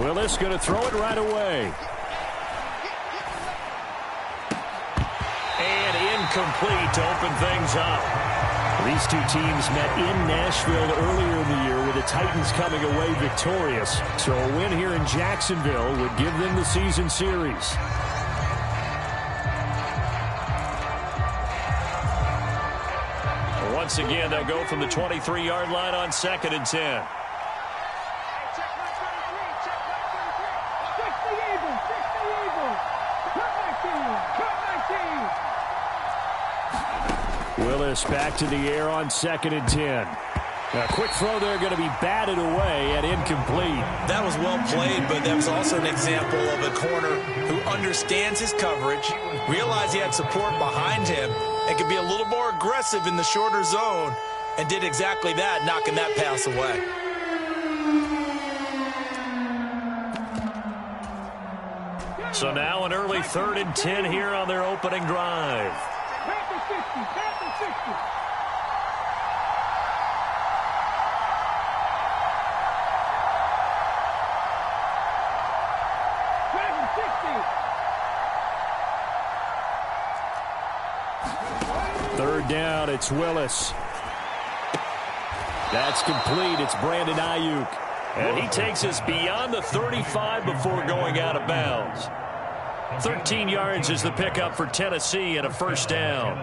Willis going to throw it right away. And incomplete to open things up. These two teams met in Nashville earlier in the year with the Titans coming away victorious. So a win here in Jacksonville would give them the season series. Once again, they'll go from the 23-yard line on 2nd and 10. Willis back to the air on 2nd and 10. A quick throw there going to be batted away and incomplete. That was well played, but that was also an example of a corner who understands his coverage, realized he had support behind him, and could be a little more aggressive in the shorter zone, and did exactly that, knocking that pass away. So now an early 3rd and 10 here on their opening drive. Third down, it's Willis. That's complete. It's Brandon Ayuk. And he takes us beyond the 35 before going out of bounds. 13 yards is the pickup for Tennessee and a first down.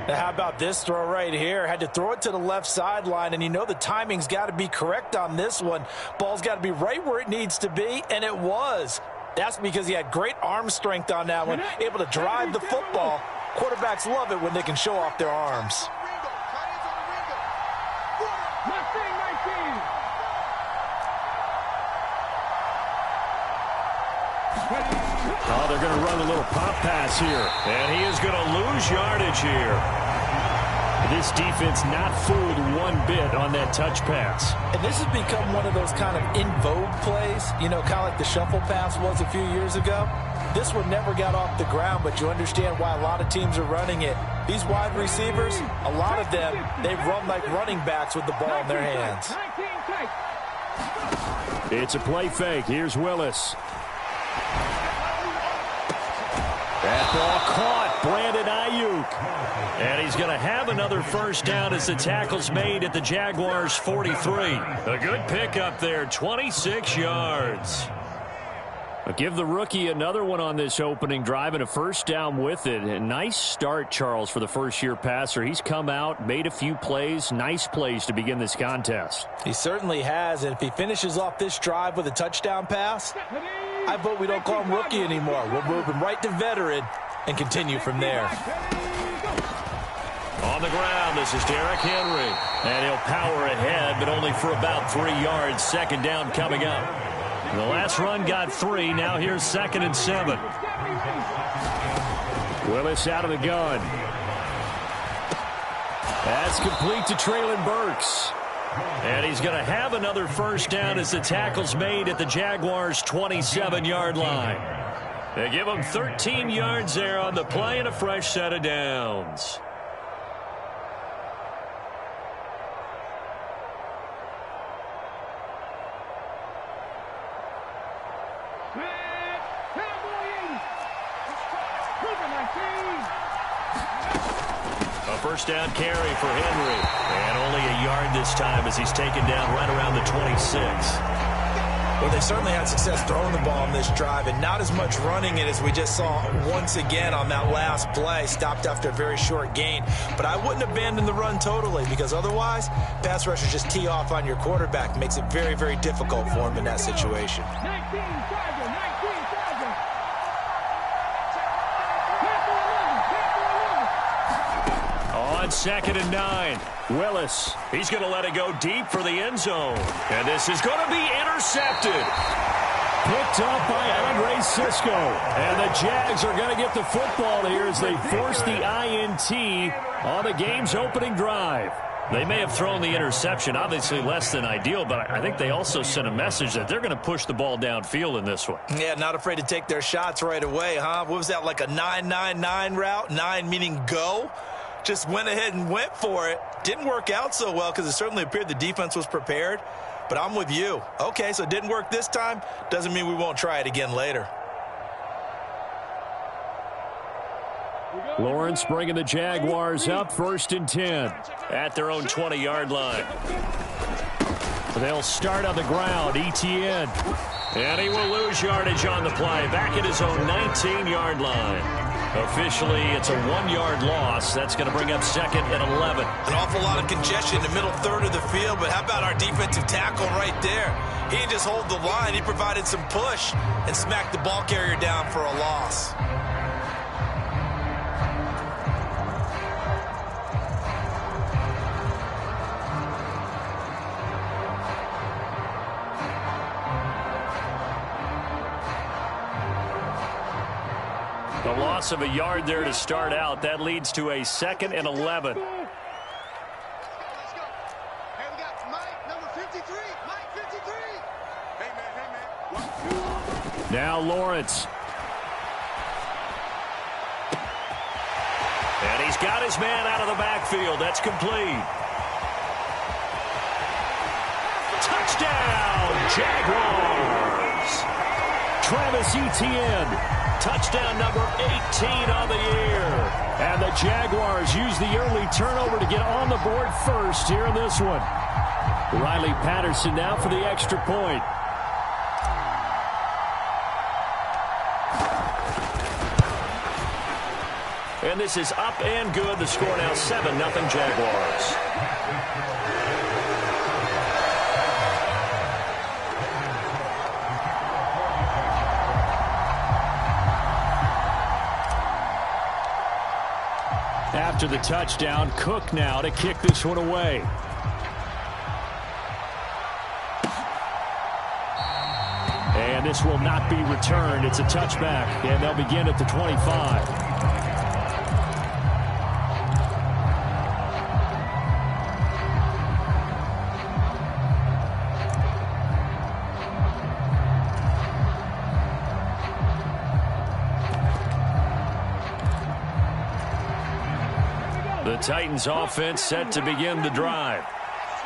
Now how about this throw right here? Had to throw it to the left sideline, and you know the timing's got to be correct on this one. Ball's got to be right where it needs to be, and it was. That's because he had great arm strength on that one, able to drive the football. Quarterbacks love it when they can show off their arms. Oh, they're going to run a little pop pass here. And he is going to lose yardage here. This defense not fooled one bit on that touch pass. And this has become one of those kind of in vogue plays, you know, kind of like the shuffle pass was a few years ago. This one never got off the ground, but you understand why a lot of teams are running it. These wide receivers, a lot of them, they run like running backs with the ball in their hands. It's a play fake. Here's Willis. That ball caught. Brandon Ayuk. And he's going to have another first down as the tackle's made at the Jaguars' 43. A good pickup there, 26 yards. I'll give the rookie another one on this opening drive and a first down with it. A nice start, Charles, for the first-year passer. He's come out, made a few plays, nice plays to begin this contest. He certainly has, and if he finishes off this drive with a touchdown pass, I vote we don't call him rookie anymore. We'll move him right to veteran and continue from there. On the ground, this is Derrick Henry. And he'll power ahead, but only for about 3 yards. Second down coming up. The last run got 3. Now here's 2nd and 7. Willis out of the gun. That's complete to Treylon Burks. And he's going to have another first down as the tackle's made at the Jaguars' 27-yard line. They give him 13 yards there on the play and a fresh set of downs. A first down carry for Henry. And only a yard this time as he's taken down right around the 26. Well, they certainly had success throwing the ball on this drive and not as much running it as we just saw once again on that last play. Stopped after a very short gain. But I wouldn't abandon the run totally because otherwise, pass rushers just tee off on your quarterback. Makes it very, very difficult for him in that situation. On 2nd and 9, Willis. He's going to let it go deep for the end zone. And this is going to be intercepted. Picked up by Andre Cisco. And the Jags are going to get the football here as they force the INT on the game's opening drive. They may have thrown the interception, obviously less than ideal, but I think they also sent a message that they're going to push the ball downfield in this one. Yeah, not afraid to take their shots right away, huh? What was that, like a 9-9-9 route? 9 meaning go? Just went ahead and went for it. Didn't work out so well because it certainly appeared the defense was prepared. But I'm with you. Okay, so it didn't work this time. Doesn't mean we won't try it again later. Lawrence bringing the Jaguars up 1st and 10 at their own 20-yard line. They'll start on the ground. Etienne. And he will lose yardage on the play. Back at his own 19-yard line. Officially, it's a 1-yard loss. That's going to bring up 2nd and 11. An awful lot of congestion in the middle third of the field, but how about our defensive tackle right there? He didn't just hold the line. He provided some push and smacked the ball carrier down for a loss. The loss of a yard there to start out. That leads to a 2nd and 11. Now Lawrence. And he's got his man out of the backfield. That's complete. Touchdown, Jaguars. Travis Etienne. Touchdown number 18 on the year. And the Jaguars use the early turnover to get on the board first here in this one. Riley Patterson now for the extra point. And this is up and good. The score now 7-0 Jaguars. After the touchdown, Cook now to kick this one away. And this will not be returned. It's a touchback, and they'll begin at the 25. The Titans offense set to begin the drive.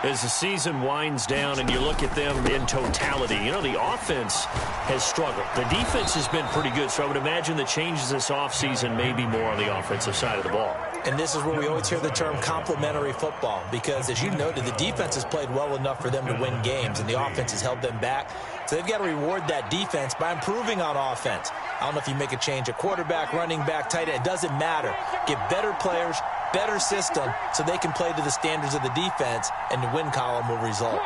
As the season winds down and you look at them in totality, you know, the offense has struggled. The defense has been pretty good, so I would imagine the changes this offseason may be more on the offensive side of the ball. And this is where we always hear the term complementary football, because as you noted, the defense has played well enough for them to win games, and the offense has held them back. So they've got to reward that defense by improving on offense. I don't know if you make a change at quarterback, running back, tight end. It doesn't matter. Get better players, better system, so they can play to the standards of the defense, and the win column will result.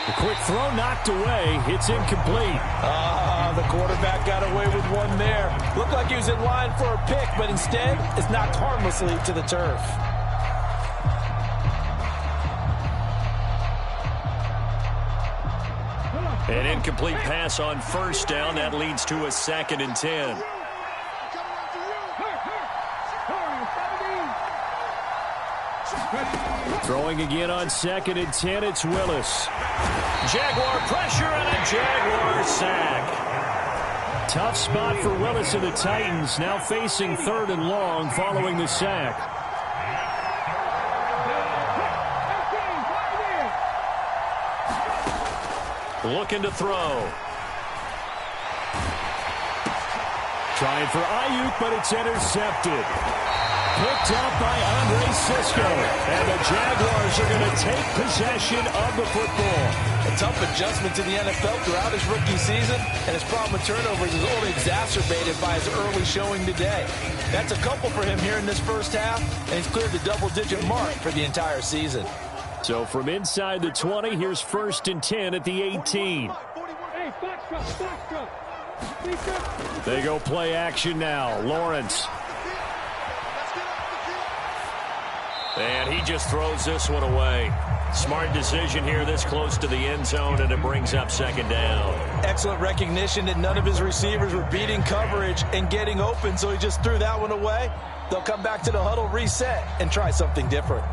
The quick throw knocked away. It's incomplete. The quarterback got away with one there. Looked like he was in line for a pick, but instead it's knocked harmlessly to the turf. An incomplete pass on first down. That leads to a 2nd and 10. Throwing again on 2nd and 10. It's Willis. Jaguar pressure and a Jaguar sack. Tough spot for Willis and the Titans. Now facing 3rd and long following the sack. Looking to throw. Trying for Ayuk, but it's intercepted. Picked up by Andre Cisco. And the Jaguars are going to take possession of the football. A tough adjustment to the NFL throughout his rookie season, and his problem with turnovers is only exacerbated by his early showing today. That's a couple for him here in this first half, and he's cleared the double-digit mark for the entire season. So from inside the 20, here's 1st and 10 at the 18. They go play action now. Lawrence. And he just throws this one away. Smart decision here this close to the end zone, and it brings up 2nd down. Excellent recognition that none of his receivers were beating coverage and getting open, so he just threw that one away. They'll come back to the huddle, reset, and try something different.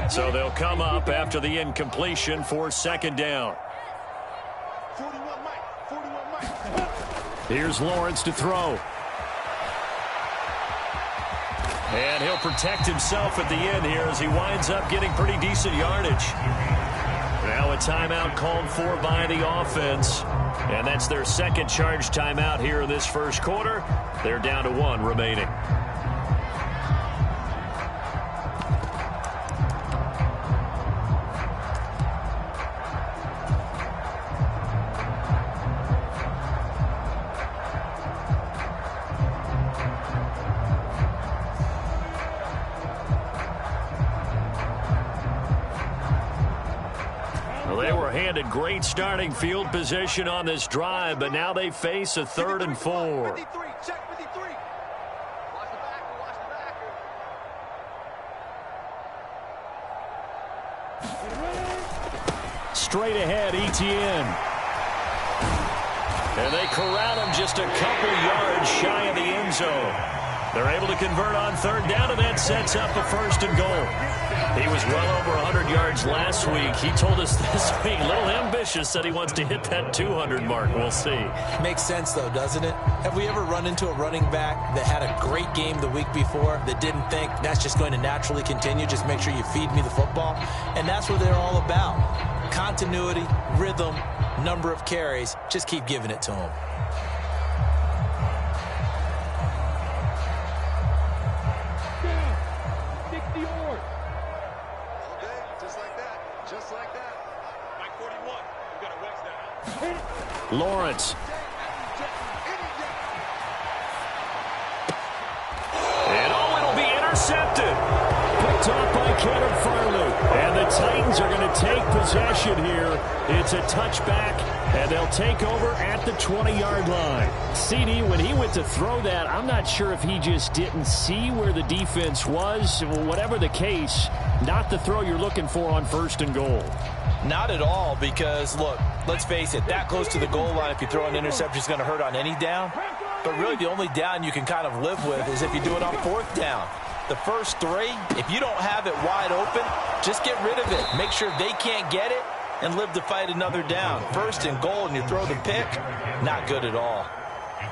So they'll come up after the incompletion for second down. 41 Mike. Here's Lawrence to throw. And he'll protect himself at the end here as he winds up getting pretty decent yardage. Now a timeout called for by the offense. And that's their second charge timeout here in this first quarter. They're down to 1 remaining. Handed great starting field position on this drive, but now they face a 3rd and 4. Check 53. Watch the backer. Straight ahead, Etienne. And they corral him just a couple yards shy of the end zone. They're able to convert on 3rd down, and that sets up a 1st and goal. He was well over 100 yards last week. He told us this week, a little ambitious, said he wants to hit that 200 mark. We'll see. Makes sense, though, doesn't it? Have we ever run into a running back that had a great game the week before that didn't think that's just going to naturally continue? Just make sure you feed me the football. And that's what they're all about. Continuity, rhythm, number of carries. Just keep giving it to him. Lawrence. And it'll be intercepted. Picked off by Kenneth Farley. And the Titans are going to take possession here. It's a touchback, and they'll take over at the 20-yard line. CD, when he went to throw that, I'm not sure if he just didn't see where the defense was. Whatever the case, not the throw you're looking for on 1st and goal. Not at all, because, look, let's face it, that close to the goal line, if you throw an interception, is going to hurt on any down. But really, the only down you can kind of live with is if you do it on 4th down. The first 3, if you don't have it wide open, just get rid of it. Make sure they can't get it and live to fight another down. 1st and goal, and you throw the pick, not good at all.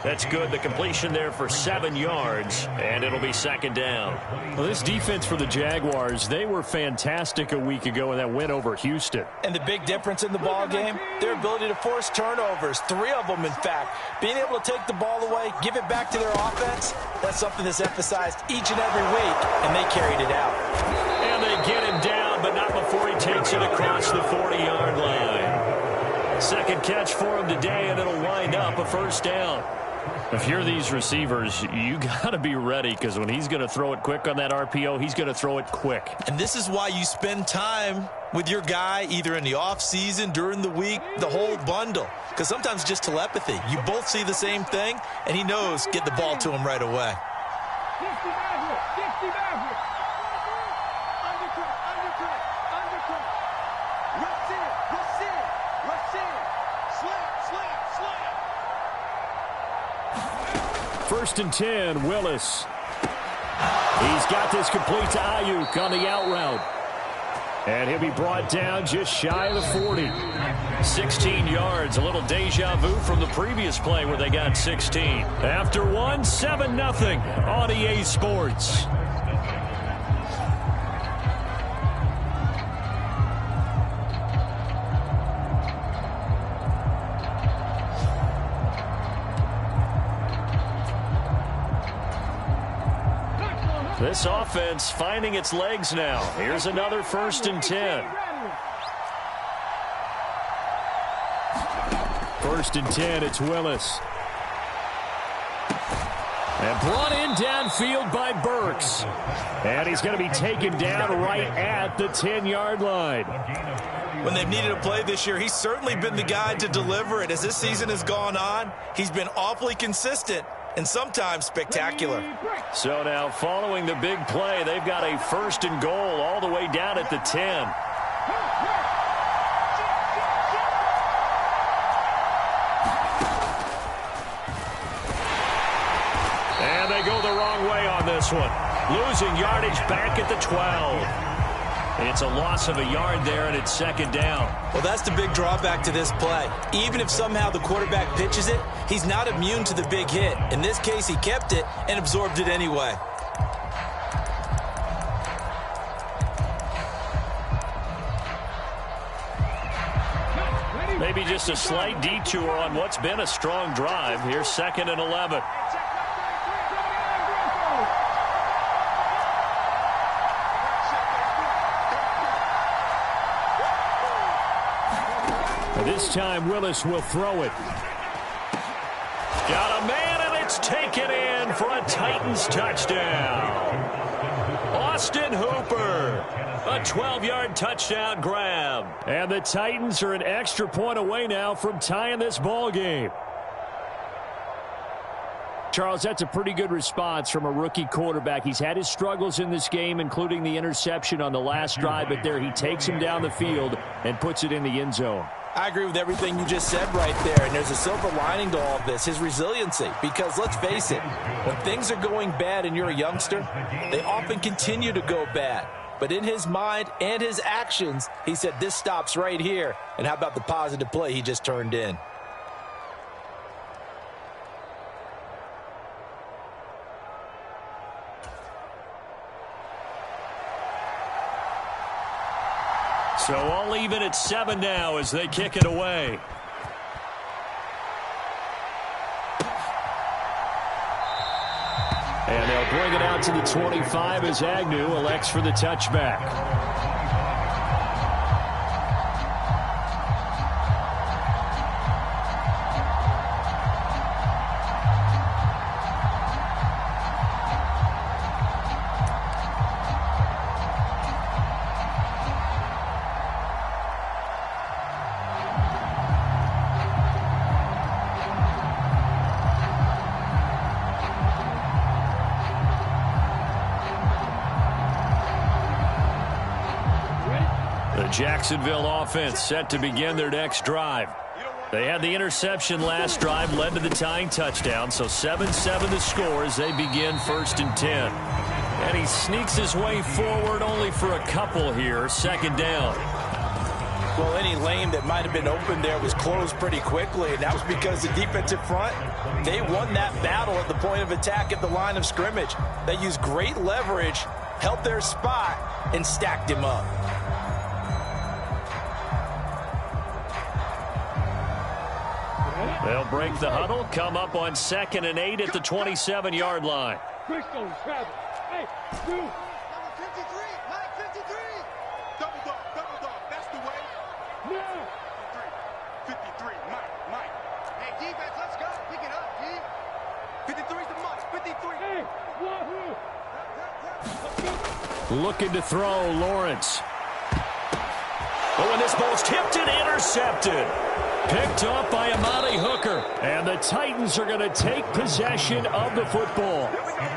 That's good. The completion there for 7 yards, and it'll be 2nd down. Well, this defense for the Jaguars, they were fantastic a week ago in that win over Houston. And the big difference in the ball game, their ability to force turnovers, 3 of them, in fact. Being able to take the ball away, give it back to their offense, that's something that's emphasized each and every week, and they carried it out. And they get him down, but not before he takes it across the 40-yard line. Second catch for him today, and it'll wind up a 1st down. If you're these receivers, you got to be ready, because when he's going to throw it quick on that RPO, he's going to throw it quick. And this is why you spend time with your guy either in the offseason, during the week, the whole bundle. Because sometimes just telepathy. You both see the same thing, and he knows get the ball to him right away. First and 10, Willis. He's got this complete to Ayuk on the out route. And he'll be brought down just shy of the 40. 16 yards, a little deja vu from the previous play where they got 16. After 1, 7-0 on EA Sports. This offense finding its legs now. Here's another 1st and 10. 1st and 10, it's Willis. And brought in downfield by Burks. And he's going to be taken down right at the 10-yard line. When they've needed a play this year, he's certainly been the guy to deliver it. As this season has gone on, he's been awfully consistent and sometimes spectacular. So now following the big play, they've got a 1st and goal all the way down at the 10. And they go the wrong way on this one. Losing yardage back at the 12. It's a loss of a yard there, and it's second down. Well, that's the big drawback to this play. Even if somehow the quarterback pitches it, he's not immune to the big hit. In this case, he kept it and absorbed it anyway. Maybe just a slight detour on what's been a strong drive. Here's 2nd and 11. This time Willis will throw it. Got a man, and it's taken in for a Titans touchdown. Austin Hooper, a 12-yard touchdown grab. And the Titans are an extra point away now from tying this ball game. Charles, that's a pretty good response from a rookie quarterback. He's had his struggles in this game, including the interception on the last drive, but there he takes him down the field and puts it in the end zone. I agree with everything you just said right there, and there's a silver lining to all of this, his resiliency. Because let's face it, when things are going bad and you're a youngster, they often continue to go bad. But in his mind and his actions, he said, this stops right here. And how about the positive play he just turned in? So all even at 7 now as they kick it away. And they'll bring it out to the 25 as Agnew elects for the touchback. Jacksonville offense set to begin their next drive. They had the interception last drive, led to the tying touchdown, so 7-7 the score as they begin 1st and 10. And he sneaks his way forward only for a couple here, 2nd down. Well, any lane that might have been open there was closed pretty quickly, and that was because the defensive front, they won that battle at the point of attack at the line of scrimmage. They used great leverage, held their spot, and stacked him up. They'll break the huddle, come up on 2nd and 8 at the 27-yard line. Number 53, Mike 53. Double dog, that's the way. Yeah. 53, Mike. Hey, defense, let's go. Pick it up, D. 53's the Mike, 53. Hey, wahoo. Looking to throw, Lawrence. Oh, and this ball's tipped and intercepted. Picked up by Amani Hooker. And the Titans are going to take possession of the football.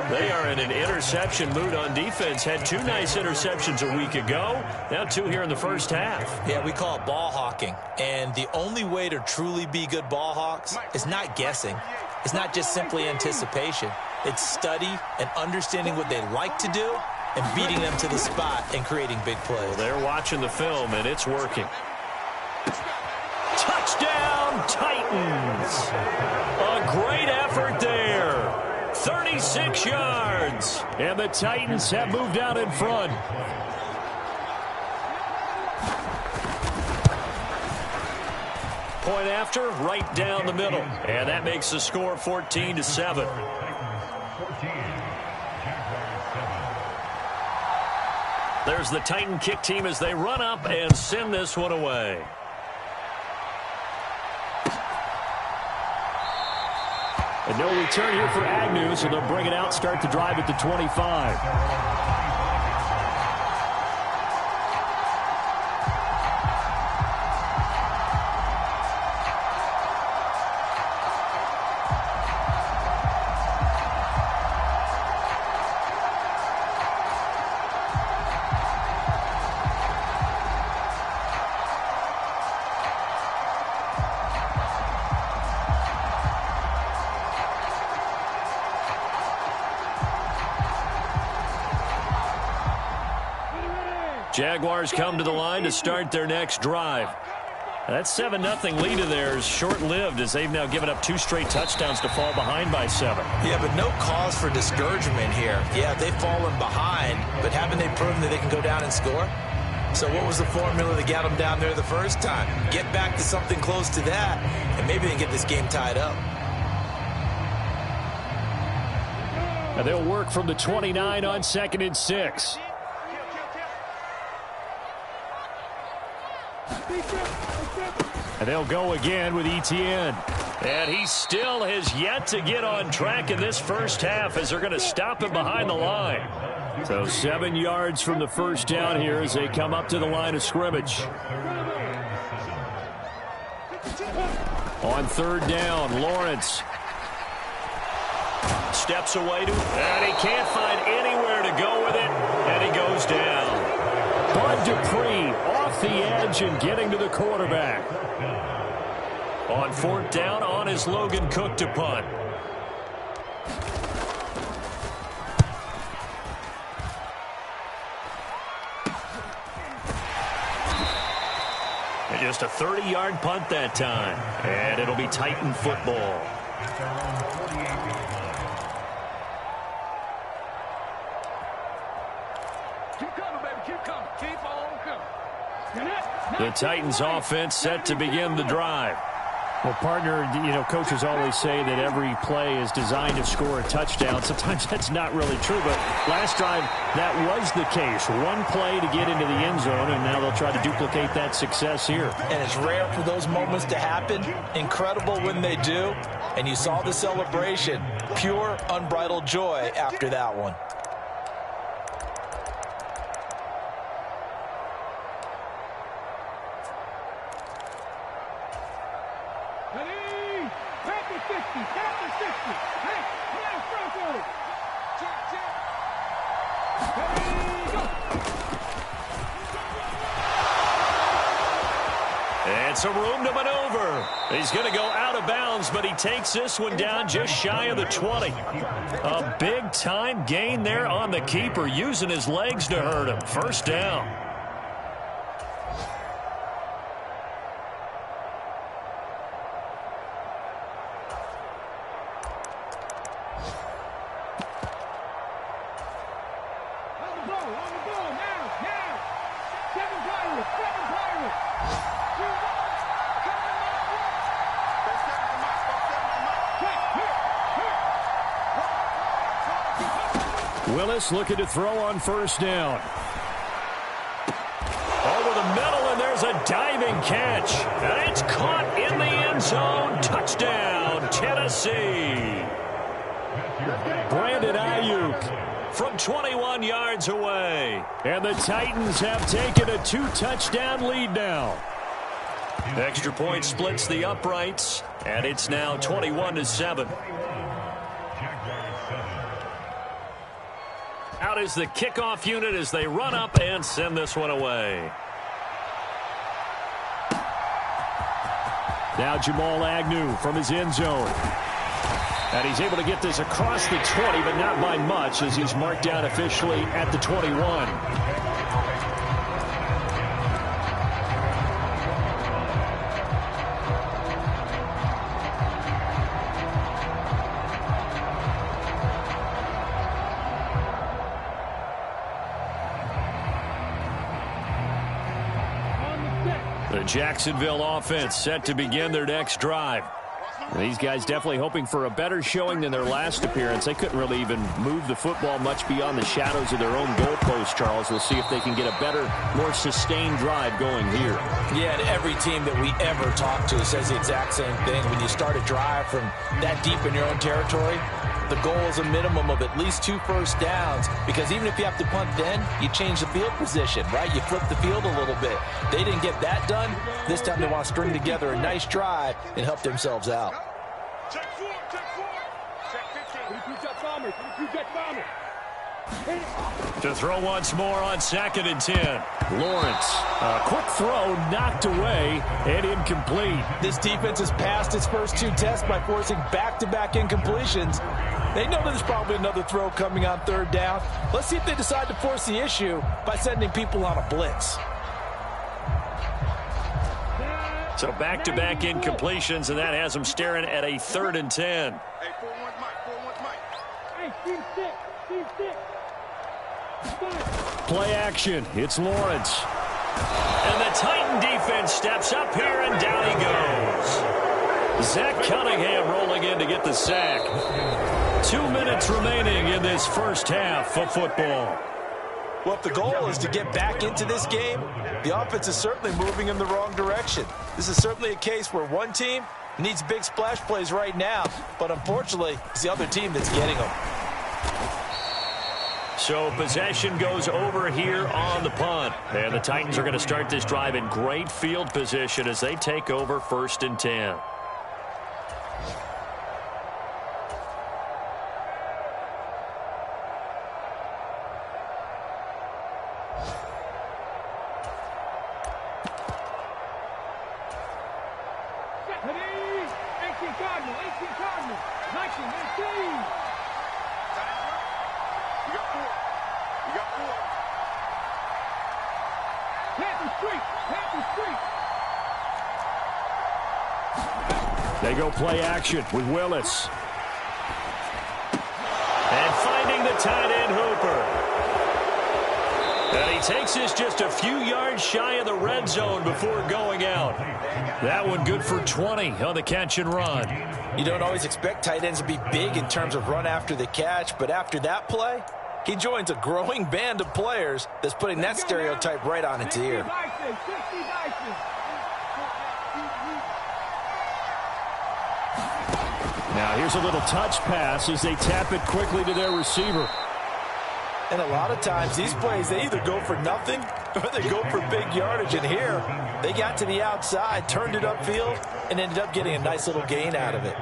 They are in an interception mood on defense. Had 2 nice interceptions a week ago. Now 2 here in the first half. Yeah, we call it ball hawking. And the only way to truly be good ball hawks is not guessing. It's not just simply anticipation. It's study and understanding what they like to do and beating them to the spot and creating big plays. Well, they're watching the film, and it's working. Touchdown, Titans. A great effort there. 36 yards. And the Titans have moved out in front. Point after, right down the middle. And that makes the score 14-7. There's the Titan kick team as they run up and send this one away. And no return here for Agnew, so they'll bring it out, start the drive at the 25. Jaguars come to the line to start their next drive. That 7-0 lead of theirs short-lived as they've now given up 2 straight touchdowns to fall behind by 7. Yeah, but no cause for discouragement here. Yeah, they've fallen behind, but haven't they proven that they can go down and score? So what was the formula that got them down there the first time? Get back to something close to that, and maybe they can get this game tied up. And they'll work from the 29 on 2nd and 6. And they'll go again with Etienne. And he still has yet to get on track in this first half as they're going to stop him behind the line. So 7 yards from the first down here as they come up to the line of scrimmage. On 3rd down, Lawrence steps away to, and he can't find anywhere to go with it, and he goes down. Bud Dupree off the edge and getting to the quarterback. On 4th down, on is Logan Cook to punt. And just a 30-yard punt that time. And it'll be Titan football. Keep coming, baby. Keep coming. Keep on coming. The Titans offense set to begin the drive. Well, partner, coaches always say that every play is designed to score a touchdown. Sometimes that's not really true, but last drive, that was the case. One play to get into the end zone, and now they'll try to duplicate that success here. And it's rare for those moments to happen. Incredible when they do. And you saw the celebration. Pure, unbridled joy after that one. And some room to maneuver. He's going to go out of bounds, but he takes this one down just shy of the 20. A big-time gain there on the keeper, using his legs to hurt him. First down. Willis looking to throw on first down. Over the middle, and there's a diving catch. And it's caught in the end zone. Touchdown, Tennessee. Brandon Ayuk from 21 yards away. And the Titans have taken a 2-touchdown lead now. Extra point splits the uprights, and it's now 21-7. Out is the kickoff unit as they run up and send this one away. Now Jamal Agnew from his end zone. And he's able to get this across the 20, but not by much as he's marked down officially at the 21. The Jacksonville offense set to begin their next drive. These guys definitely hoping for a better showing than their last appearance. They couldn't really even move the football much beyond the shadows of their own goalpost, Charles. We'll see if they can get a better, more sustained drive going here. Yeah, and every team that we ever talk to says the exact same thing. When you start a drive from that deep in your own territory, the goal is a minimum of at least 2 first downs, because even if you have to punt then, you change the field position, right? You flip the field a little bit. They didn't get that done. This time they want to string together a nice drive and help themselves out. Check 4, check 4. Check 15. Check bomber. Check bomber. To throw once more on 2nd and 10. Lawrence, a quick throw knocked away and incomplete. This defense has passed its first 2 tests by forcing back-to-back incompletions. They know there's probably another throw coming on 3rd down. Let's see if they decide to force the issue by sending people on a blitz. So back-to-back incompletions, and that has them staring at a 3rd and 10. Hey, 4-1's Mike. 4-1's Mike. Hey, Steve stick. Play action. It's Lawrence. And the Titan defense steps up here, and down he goes. Zach Cunningham rolling in to get the sack. 2 minutes remaining in this first half of football. Well, if the goal is to get back into this game, the offense is certainly moving in the wrong direction. This is certainly a case where one team needs big splash plays right now, but unfortunately, it's the other team that's getting them. So possession goes over here on the punt. And the Titans are going to start this drive in great field position as they take over 1st and 10. They go play action with Willis. And finding the tight end Hooper. And he takes this just a few yards shy of the red zone before going out. That one good for 20 on the catch and run. You don't always expect tight ends to be big in terms of run after the catch, but after that play, he joins a growing band of players that's putting that stereotype right on its ear. Now here's a little touch pass as they tap it quickly to their receiver. And a lot of times these plays, they either go for nothing or they go for big yardage. And here, they got to the outside, turned it upfield, and ended up getting a nice little gain out of it.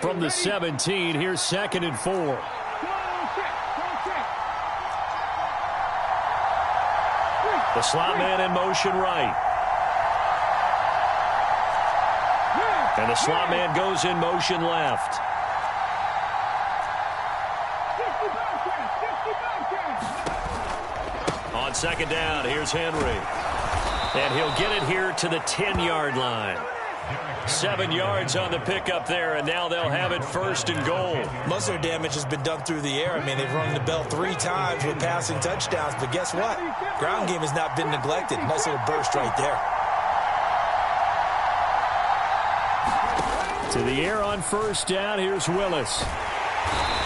From the 17, here's 2nd and 4. The slot man in motion right. And the slot man goes in motion left. On 2nd down, here's Henry. And he'll get it here to the 10-yard line. 7 yards on the pickup there, and now they'll have it 1st and goal. Most of their damage has been done through the air. I mean, they've rung the bell 3 times with passing touchdowns, but guess what? Ground game has not been neglected. Nice little burst right there. To the air on 1st down, here's Willis.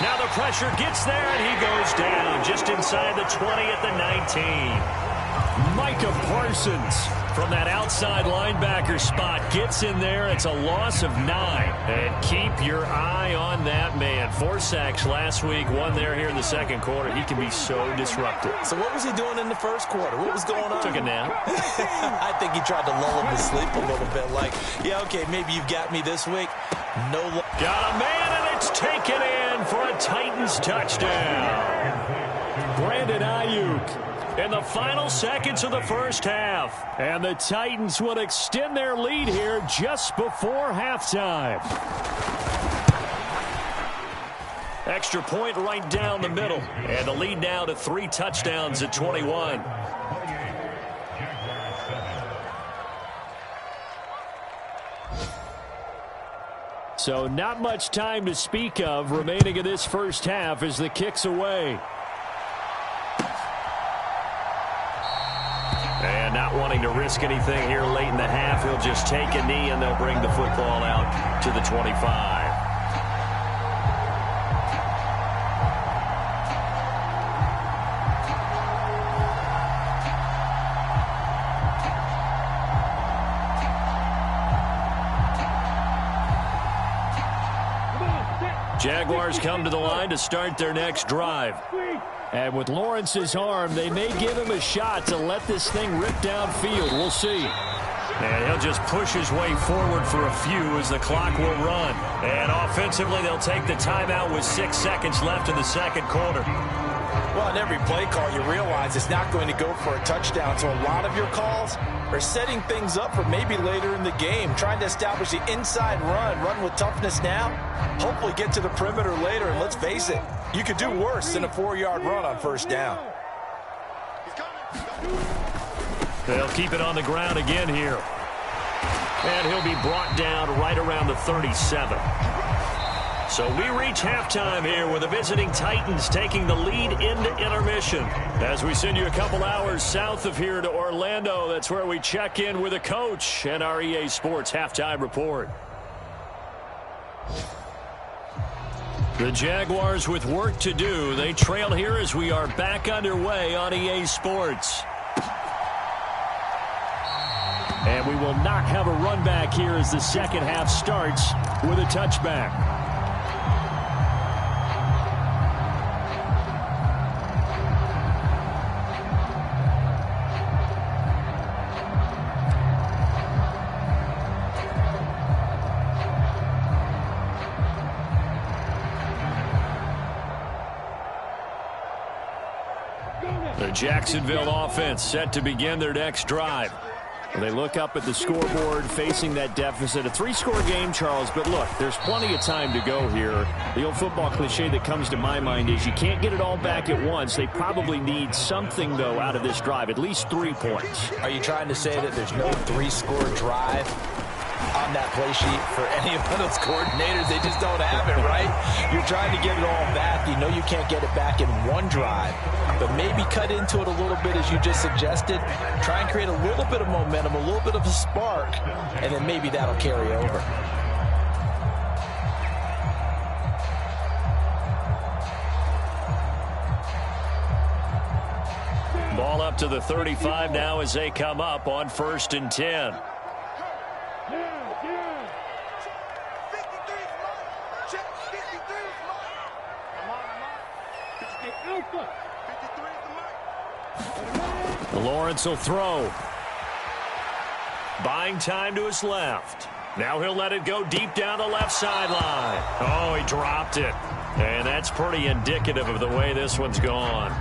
Now the pressure gets there, and he goes down just inside the 20 at the 19. Micah Parsons from that outside linebacker spot gets in there. It's a loss of 9. And keep your eye on that man. 4 sacks last week, 1 there here in the 2nd quarter. He can be so disruptive. So what was he doing in the 1st quarter? What was going on? Took a nap. I think he tried to lull him to sleep a little bit. Like, yeah, okay, maybe you've got me this week. No. Got a man, and it's taken in for a Titans touchdown. Brandon Ayuk. In the final seconds of the first half. And the Titans will extend their lead here just before halftime. Extra point right down the middle. And the lead now to 3 touchdowns at 21. So not much time to speak of remaining in this first half as the kick's away. And not wanting to risk anything here late in the half, he'll just take a knee and they'll bring the football out to the 25. Jaguars come to the line to start their next drive. And with Lawrence's arm, they may give him a shot to let this thing rip downfield. We'll see. And he'll just push his way forward for a few as the clock will run. And offensively, they'll take the timeout with 6 seconds left in the second quarter. Well, in every play call, you realize it's not going to go for a touchdown. So a lot of your calls are setting things up for maybe later in the game, trying to establish the inside run with toughness now, hopefully get to the perimeter later. And let's face it, you could do worse than a 4-yard run on first down. They'll keep it on the ground again here. And he'll be brought down right around the 37. So we reach halftime here with the visiting Titans taking the lead into intermission. As we send you a couple hours south of here to Orlando, that's where we check in with a coach and our EA Sports halftime report. The Jaguars with work to do. They trail here as we are back underway on EA Sports. And we will not have a run back here as the second half starts with a touchback. The Jacksonville offense set to begin their next drive. They look up at the scoreboard facing that deficit. A 3-score game, Charles, but look, there's plenty of time to go here. The old football cliche that comes to my mind is you can't get it all back at once. They probably need something, though, out of this drive, at least 3 points. Are you trying to say that there's no 3-score drive on that play sheet for any of those coordinators? They just don't have it, right? You're trying to get it all back. You know you can't get it back in one drive, but maybe cut into it a little bit as you just suggested. Try and create a little bit of momentum, a little bit of a spark, and then maybe that'll carry over. Ball up to the 35 now as they come up on 1st and 10. Lawrence will throw. Buying time to his left. Now he'll let it go deep down the left sideline. Oh, he dropped it. And that's pretty indicative of the way this one's gone.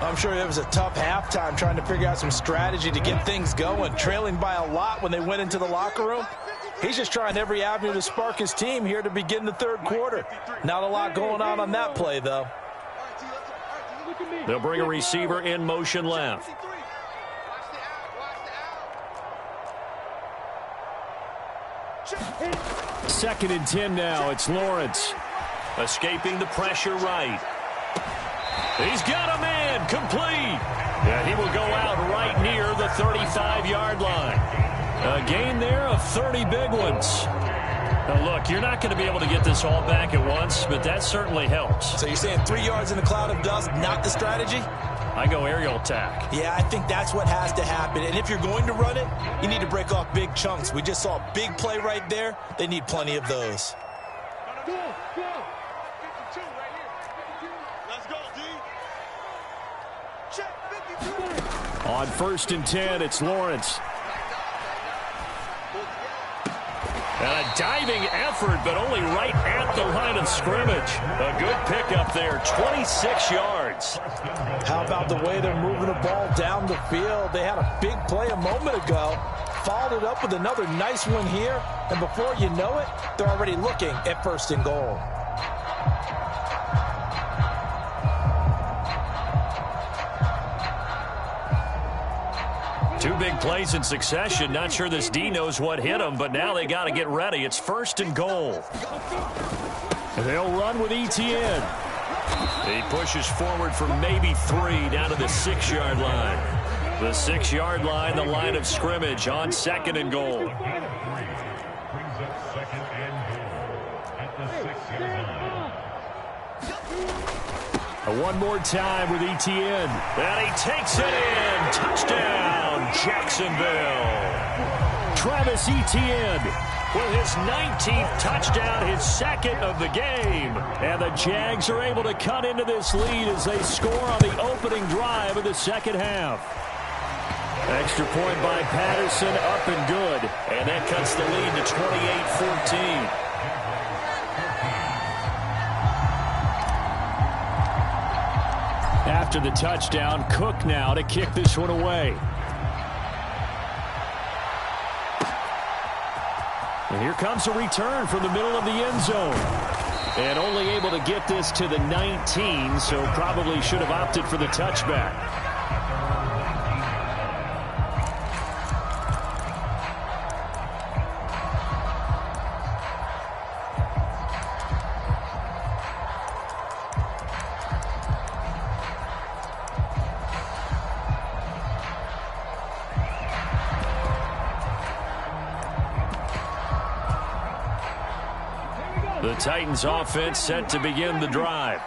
I'm sure it was a tough halftime trying to figure out some strategy to get things going. Trailing by a lot when they went into the locker room. He's just trying every avenue to spark his team here to begin the third quarter. Not a lot going on that play, though. They'll bring a receiver in motion left. Second and 10 now. It's Lawrence. Escaping the pressure right. He's got a man. Complete. And he will go out right near the 35-yard line. A gain there of 30 big ones. Now look, you're not going to be able to get this all back at once, but that certainly helps. So you're saying 3 yards in a cloud of dust, not the strategy? I go aerial attack. Yeah, I think that's what has to happen. And if you're going to run it, you need to break off big chunks. We just saw a big play right there. They need plenty of those. On 1st and 10, it's Lawrence. And a diving effort, but only right at the line of scrimmage. A good pickup there, 26 yards. How about the way they're moving the ball down the field? They had a big play a moment ago, followed it up with another nice one here, and before you know it, they're already looking at 1st and goal. Two big plays in succession. Not sure this D knows what hit him, but now they got to get ready. It's 1st and goal. They'll run with Etienne. He pushes forward for maybe 3 down to the 6-yard line. The 6-yard line, the line of scrimmage on 2nd and goal. One more time with Etienne. And he takes it in. Touchdown, Jacksonville. Travis Etienne with his 19th touchdown, his second of the game. And the Jags are able to cut into this lead as they score on the opening drive of the second half. Extra point by Patterson, up and good. And that cuts the lead to 28-14. After the touchdown, Cook now to kick this one away. And here comes a return from the middle of the end zone. And only able to get this to the 19, so probably should have opted for the touchback. The Titans offense set to begin the drive.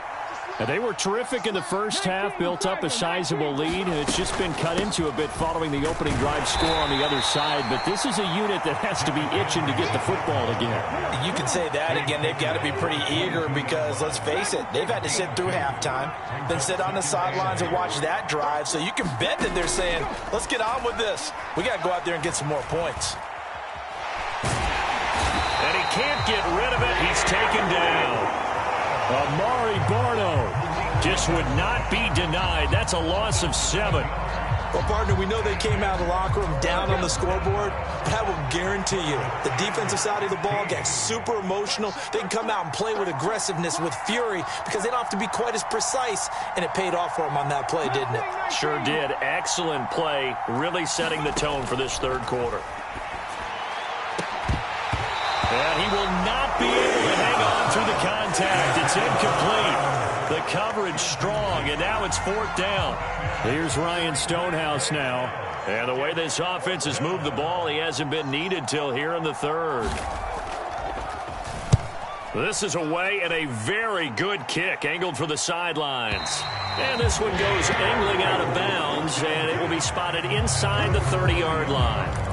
And they were terrific in the first half, built up a sizable lead, and it's just been cut into a bit following the opening drive score on the other side. But this is a unit that has to be itching to get the football again. You can say that again. They've got to be pretty eager because, let's face it, they've had to sit through halftime, then sit on the sidelines and watch that drive. So you can bet that they're saying, let's get on with this. We got to go out there and get some more points. And he can't get rid of it. He's taken down. Amari Barno just would not be denied. That's a loss of 7. Well, partner, we know they came out of the locker room down on the scoreboard, but I will guarantee you the defensive side of the ball gets super emotional. They can come out and play with aggressiveness, with fury, because they don't have to be quite as precise, and it paid off for them on that play, didn't it? Sure did. Excellent play, really setting the tone for this third quarter. And he will not be able to hang on through the contact. It's incomplete. The coverage strong, and now it's 4th down. Here's Ryan Stonehouse now. And the way this offense has moved the ball, he hasn't been needed till here in the third. This is away, and a very good kick, angled for the sidelines. And this one goes angling out of bounds, and it will be spotted inside the 30-yard line.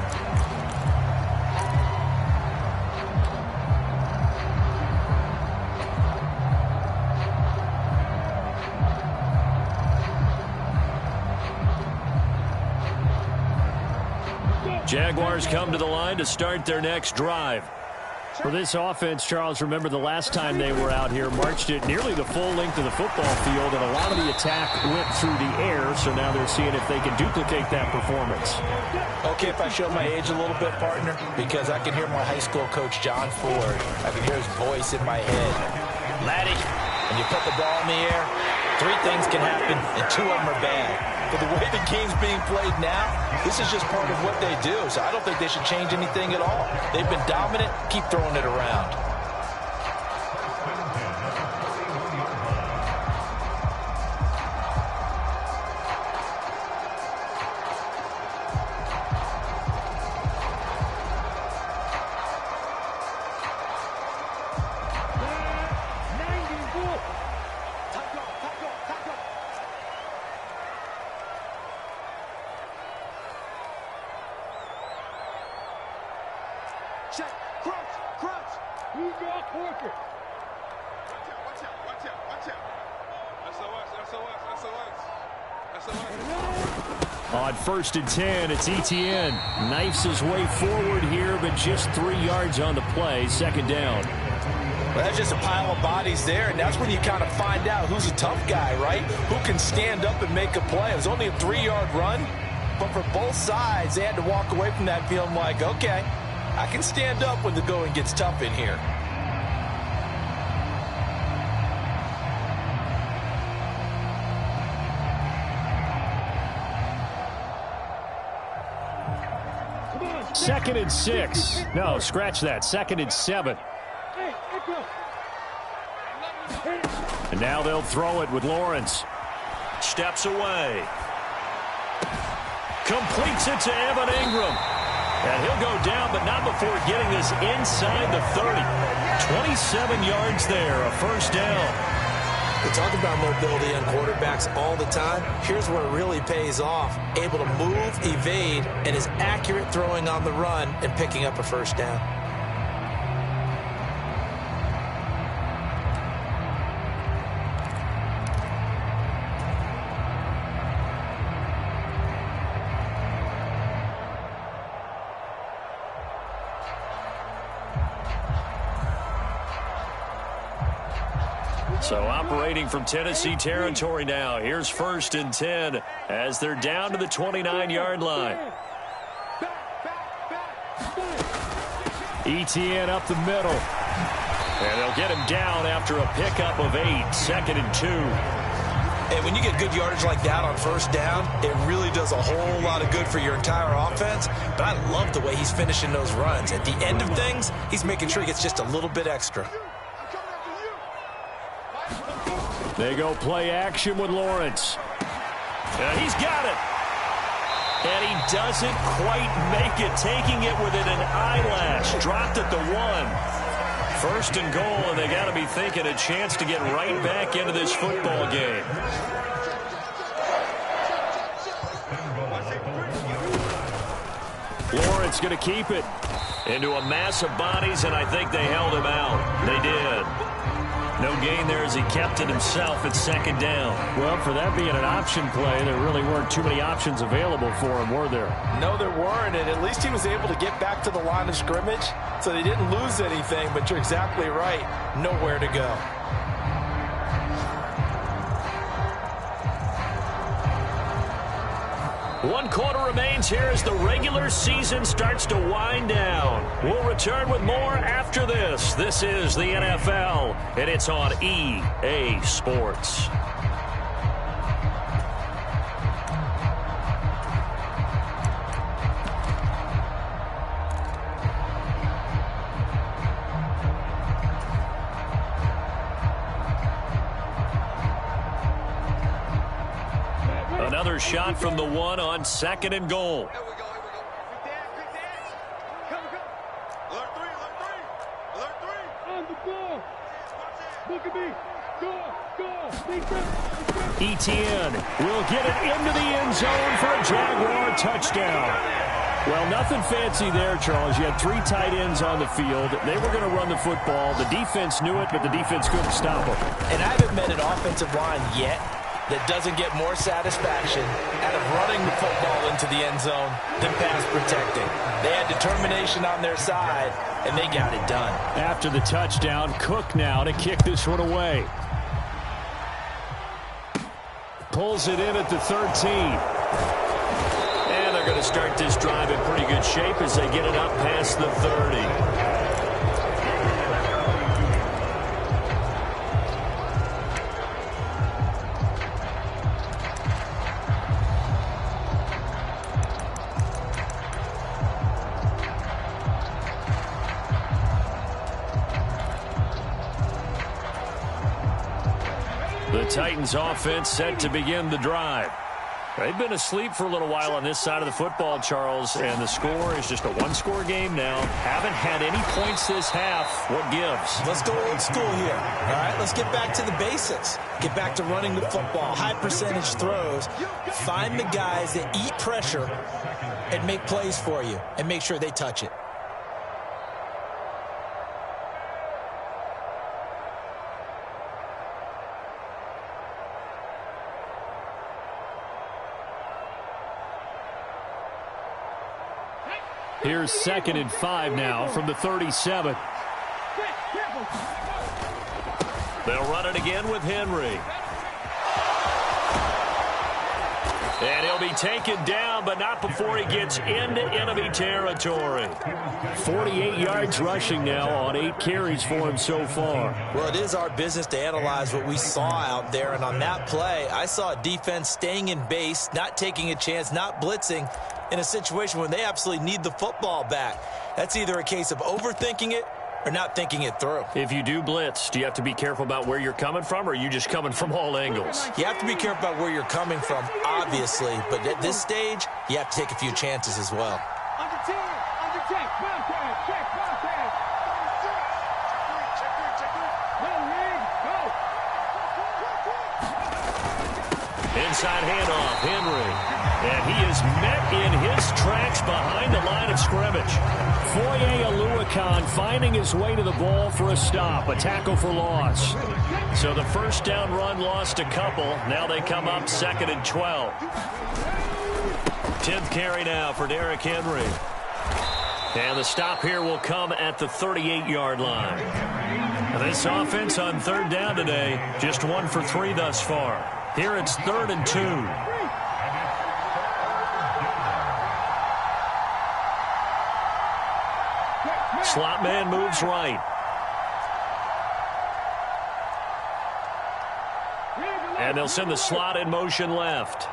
Jaguars come to the line to start their next drive. For this offense, Charles, remember the last time they were out here, marched it nearly the full length of the football field, and a lot of the attack went through the air, so now they're seeing if they can duplicate that performance. Okay, if I show my age a little bit, partner, because I can hear my high school coach, John Ford. I can hear his voice in my head. Laddie, when you put the ball in the air, 3 things can happen, and 2 of them are bad. But the way the game's being played now, this is just part of what they do. So I don't think they should change anything at all. They've been dominant. Keep throwing it around. Check. Crunch. Crunch. Move your quarter. Watch out. Watch out. Watch out. SOS. On 1st and 10, it's Etienne. Knifes his way forward here, but just 3 yards on the play. 2nd down. Well, that's just a pile of bodies there, and that's when you kind of find out who's a tough guy, right? Who can stand up and make a play. It was only a 3-yard run, but for both sides, they had to walk away from that feeling like, okay, I can stand up when the going gets tough in here. Second and 6. No, scratch that. 2nd and 7. And now they'll throw it with Lawrence. Steps away. Completes it to Evan Ingram. And he'll go down, but not before getting this inside the 30. 27 yards there, a 1st down. We talk about mobility on quarterbacks all the time. Here's where it really pays off. Able to move, evade, and is accurate throwing on the run and picking up a 1st down. So operating from Tennessee territory now. Here's 1st and 10 as they're down to the 29-yard line. Etienne up the middle. And they'll get him down after a pickup of 8. 2nd and 2. And when you get good yardage like that on 1st down, it really does a whole lot of good for your entire offense. But I love the way he's finishing those runs. At the end of things, he's making sure he gets just a little bit extra. They go play action with Lawrence. And he's got it. And he doesn't quite make it, taking it within an eyelash. Dropped at the 1. 1st and goal, and they got to be thinking a chance to get right back into this football game. Lawrence going to keep it into a mass of bodies, and I think they held him out. They did. No gain there as he kept it himself at 2nd down. Well, for that being an option play, there really weren't too many options available for him, were there? No, there weren't, and at least he was able to get back to the line of scrimmage, so they didn't lose anything, but you're exactly right. Nowhere to go. One quarter remains here as the regular season starts to wind down. We'll return with more after this. This is the NFL, and it's on EA Sports. Another shot from the 1 on 2nd and goal. Here we go. Quick dance. Come. Alert 3. Alert 3. On the ball. Look at me. Go. Etienne will get it into the end zone for a Jaguar touchdown. Well, nothing fancy there, Charles. You had 3 tight ends on the field. They were going to run the football. The defense knew it, but the defense couldn't stop them. And I haven't met an offensive line yet that doesn't get more satisfaction out of running the football into the end zone than pass protecting. They had determination on their side, and they got it done. After the touchdown, Cook now to kick this one away. Pulls it in at the 13. And they're going to start this drive in pretty good shape as they get it up past the 30. The Titans offense set to begin the drive. They've been asleep for a little while on this side of the football, Charles, and the score is just a 1-score game now. Haven't had any points this half. What gives? Let's go old school here. All right, let's get back to the basics. Get back to running the football, high percentage throws. Find the guys that eat pressure and make plays for you and make sure they touch it. Here's 2nd and 5 now from the 37. They'll run it again with Henry. And he'll be taken down, but not before he gets into enemy territory. 48 yards rushing now on 8 carries for him so far. Well, it is our business to analyze what we saw out there. And on that play, I saw a defense staying in base, not taking a chance, not blitzing in a situation when they absolutely need the football back. That's either a case of overthinking it or not thinking it through. If you do blitz, do you have to be careful about where you're coming from, or are you just coming from all angles? You have to be careful about where you're coming from, obviously. But at this stage, you have to take a few chances as well. Under 10. Check contact. Inside handoff, Henry. And he is met in his tracks behind the line of scrimmage. Foye Oluokun finding his way to the ball for a stop, a tackle for loss. So the first down run lost a couple. Now they come up 2nd and 12. 10th carry now for Derrick Henry. And the stop here will come at the 38-yard line. This offense on third down today, just 1 for 3 thus far. Here it's 3rd and 2. Slot man moves right. And they'll send the slot in motion left.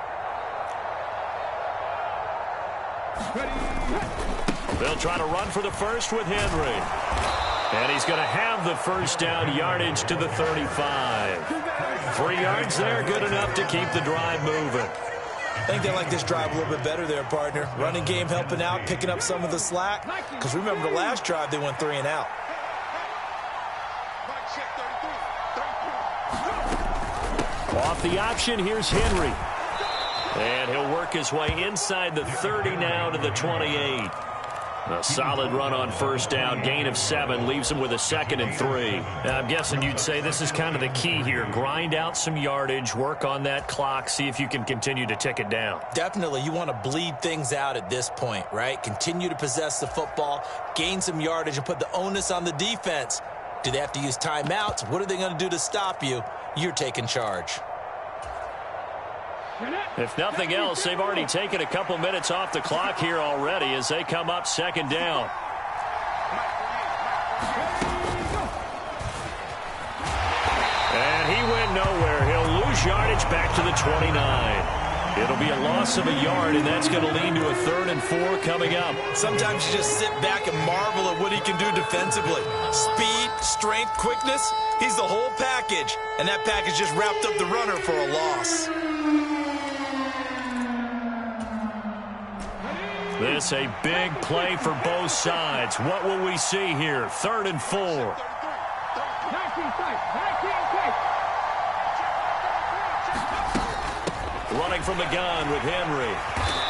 They'll try to run for the first with Henry. And he's going to have the first down, yardage to the 35. 3 yards there, good enough to keep the drive moving. I think they like this drive a little bit better there, partner. Running game helping out, picking up some of the slack. Because remember the last drive, they went 3 and out. Off the option, here's Henry. And he'll work his way inside the 30 now to the 28. A solid run on first down. Gain of 7 leaves him with a 2nd and 3. I'm guessing you'd say this is kind of the key here. Grind out some yardage, work on that clock, see if you can continue to tick it down. Definitely. You want to bleed things out at this point, right? Continue to possess the football, gain some yardage, and put the onus on the defense. Do they have to use timeouts? What are they going to do to stop you? You're taking charge. If nothing else, they've already taken a couple minutes off the clock here already as they come up 2nd down. And he went nowhere. He'll lose yardage back to the 29. It'll be a loss of a yard, and that's going to lead to a 3rd and 4 coming up. Sometimes you just sit back and marvel at what he can do defensively. Speed, strength, quickness, he's the whole package. And that package just wrapped up the runner for a loss. This a big play for both sides. What will we see here? 3rd and 4. Running from the gun with Henry.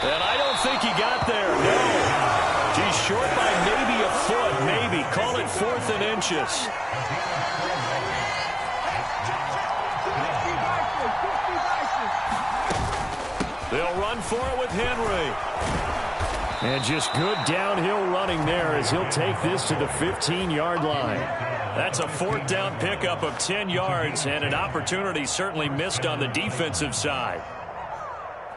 And I don't think he got there. No. He's short by maybe a foot. Maybe. Call it 4th and inches. They'll run for it with Henry. And just good downhill running there as he'll take this to the 15-yard line. That's a 4th down pickup of 10 yards and an opportunity certainly missed on the defensive side.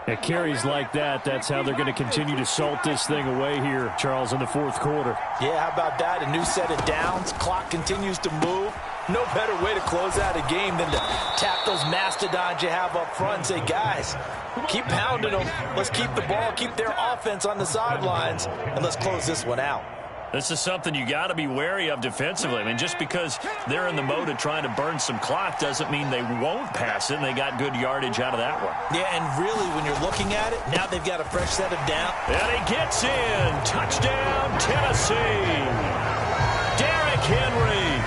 At carries like that, that's how they're going to continue to salt this thing away here, Charles, in the 4th quarter. Yeah, how about that? A new set of downs. Clock continues to move. No better way to close out a game than to tap those mastodons you have up front and say, guys, keep pounding them. Let's keep the ball, keep their offense on the sidelines, and let's close this one out. This is something you got to be wary of defensively. I mean, just because they're in the mode of trying to burn some clock doesn't mean they won't pass it, and they got good yardage out of that one. Yeah, and really, when you're looking at it, now they've got a fresh set of down. And he gets in. Touchdown, Tennessee. Derrick Henry,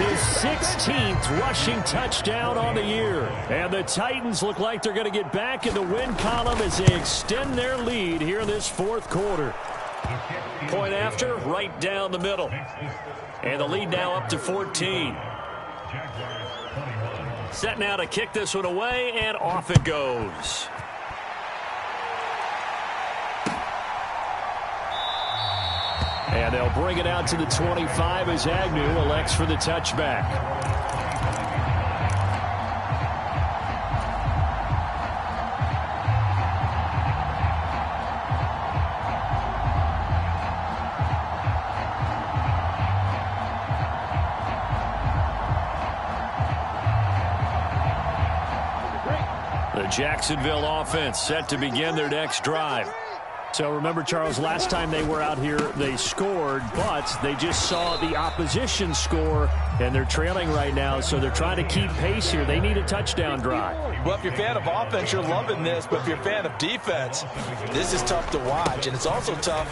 his 16th rushing touchdown on the year. And the Titans look like they're going to get back in the win column as they extend their lead here in this 4th quarter. Point after, right down the middle. And the lead now up to 14. Set now to kick this one away, and off it goes. And they'll bring it out to the 25 as Agnew elects for the touchback. The Jacksonville offense set to begin their next drive. So remember, Charles, last time they were out here, they scored, but they just saw the opposition score, and they're trailing right now, so they're trying to keep pace here. They need a touchdown drive. Well, if you're a fan of offense, you're loving this, but if you're a fan of defense, this is tough to watch, and it's also tough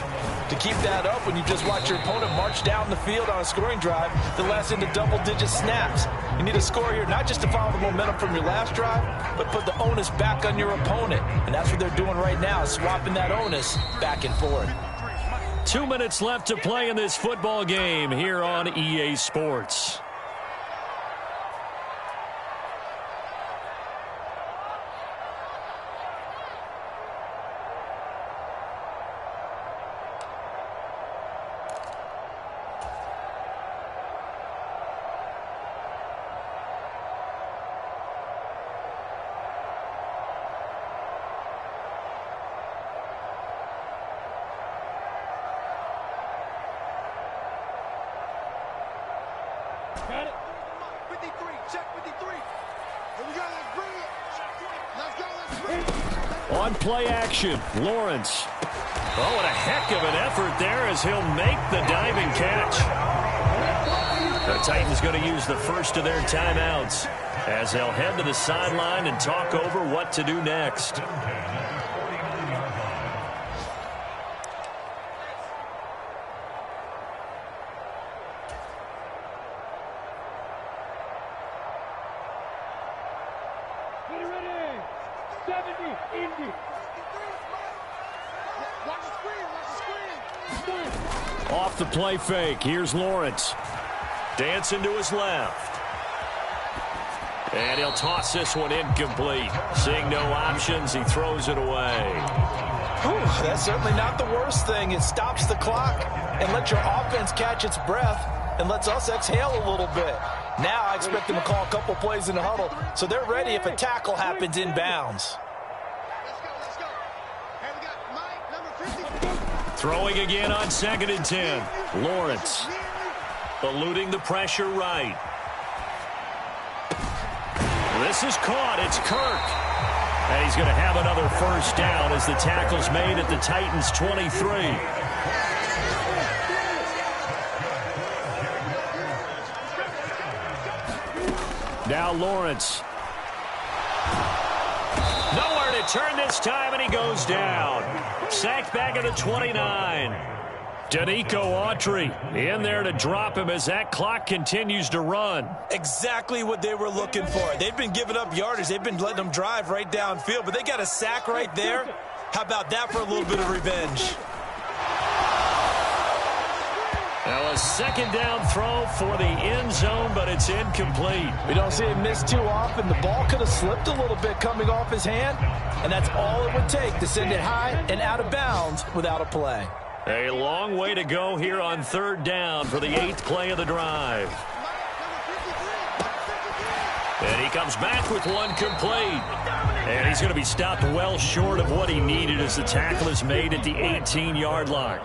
to keep that up when you just watch your opponent march down the field on a scoring drive that lasts into double-digit snaps. You need a score here, not just to follow the momentum from your last drive, but put the onus back on your opponent, and that's what they're doing right now, swapping that onus back and forth. 2 minutes left to play in this football game here on EA Sports. Got it. 53. Check 53. Here we go. Let's bring it. Let's go. Let's bring it. On play action, Lawrence. Oh, what a heck of an effort there as he'll make the diving catch. The Titans going to use the first of their timeouts as they'll head to the sideline and talk over what to do next. Get ready. 70. Indy. Watch the screen. Watch the screen. Off the play fake, here's Lawrence. Dancing to his left. And he'll toss this one incomplete. Seeing no options, he throws it away. Whew, that's certainly not the worst thing. It stops the clock and lets your offense catch its breath and lets us exhale a little bit. Now I expect them to call a couple plays in the huddle so they're ready if a tackle happens inbounds. Let's go. Hey, we got Mike, number 50. Throwing again on 2nd and 10. Lawrence eluding the pressure right. This is caught. It's Kirk. And he's going to have another first down as the tackle's made at the Titans' 23. Now Lawrence. Nowhere to turn this time, and he goes down. Sacked back at the 29. Danico Autry in there to drop him as that clock continues to run. Exactly what they were looking for. They've been giving up yardage. They've been letting them drive right downfield, but they got a sack right there. How about that for a little bit of revenge? Now a second down throw for the end zone, but it's incomplete. We don't see him miss too often. The ball could have slipped a little bit coming off his hand, and that's all it would take to send it high and out of bounds without a play. A long way to go here on 3rd down for the 8th play of the drive. And he comes back with one complete. And he's going to be stopped well short of what he needed as the tackle is made at the 18-yard line.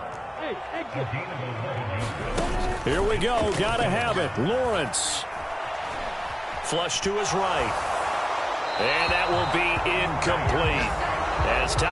Here we go. Got to have it. Lawrence. Flush to his right. And that will be incomplete. As time